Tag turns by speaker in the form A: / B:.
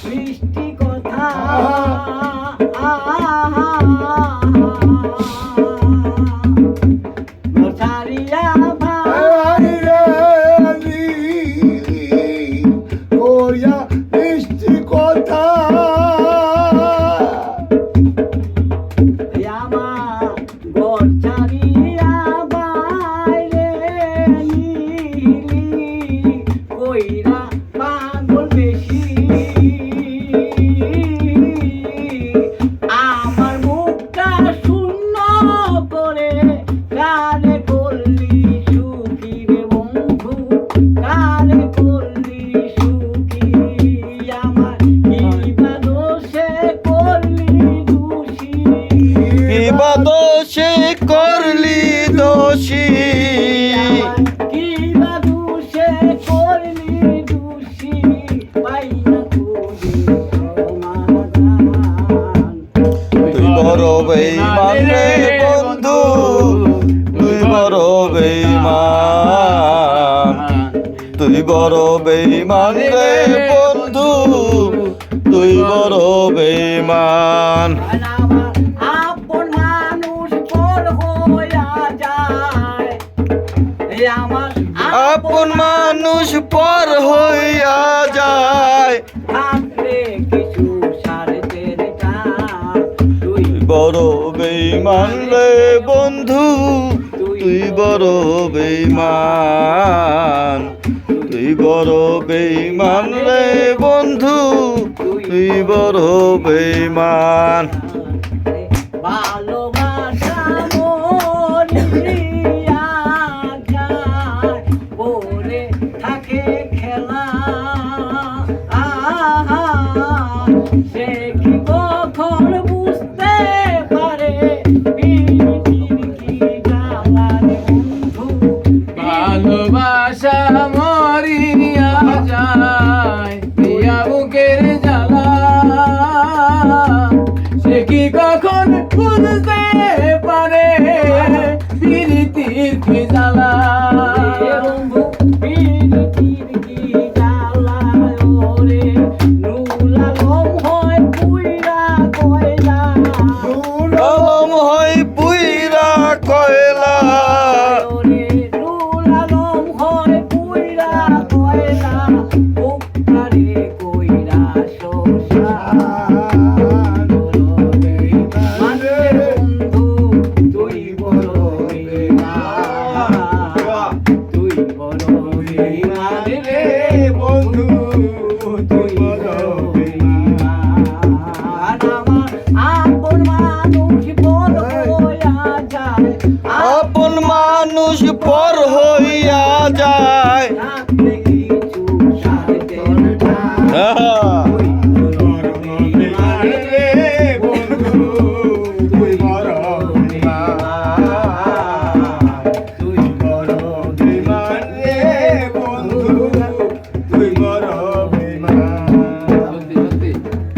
A: মিষ্টি কথা ছাড়িয়া ভাই
B: রে আমি কইয়া মিষ্টি কথা
A: আমার ঘর ছাড়িয়া বাইরে কইরা পাগল বেশি আমার মুখটা শূন্য করে কানে করলি সুখী রে বন্ধু কানে করলি সুখী আমার কিবা দোষে করলি দোষী
C: কিবা দোষে করলি দোষী
A: কিবা দোষে করলি দোষী পাই না তোরে সমাধান
C: তুই বড় বেঈমান রে বন্ধু তুই বড় বেঈমান তুই বড় বেঈমান রে বন্ধু তুই বড় বেঈমান
A: আমার আপন মানুষ পর হইয়া যায় আমার
C: আপন মানুষ পর হইয়া যায়
A: থাকলে কিছু সারতে তুই
C: তুই বড় বেঈমান রে বন্ধু তুই বড় বেঈমান তুই বড় বেঈমান রে বন্ধু তুই বড় বেঈমান
A: ভালোবাসা মরিয়া যায় পরে থাকে খেলা সে কি কখন বুঝতে পারে পীড়িতির কি জ্বালা রে বন্ধু
D: ভালোবাসা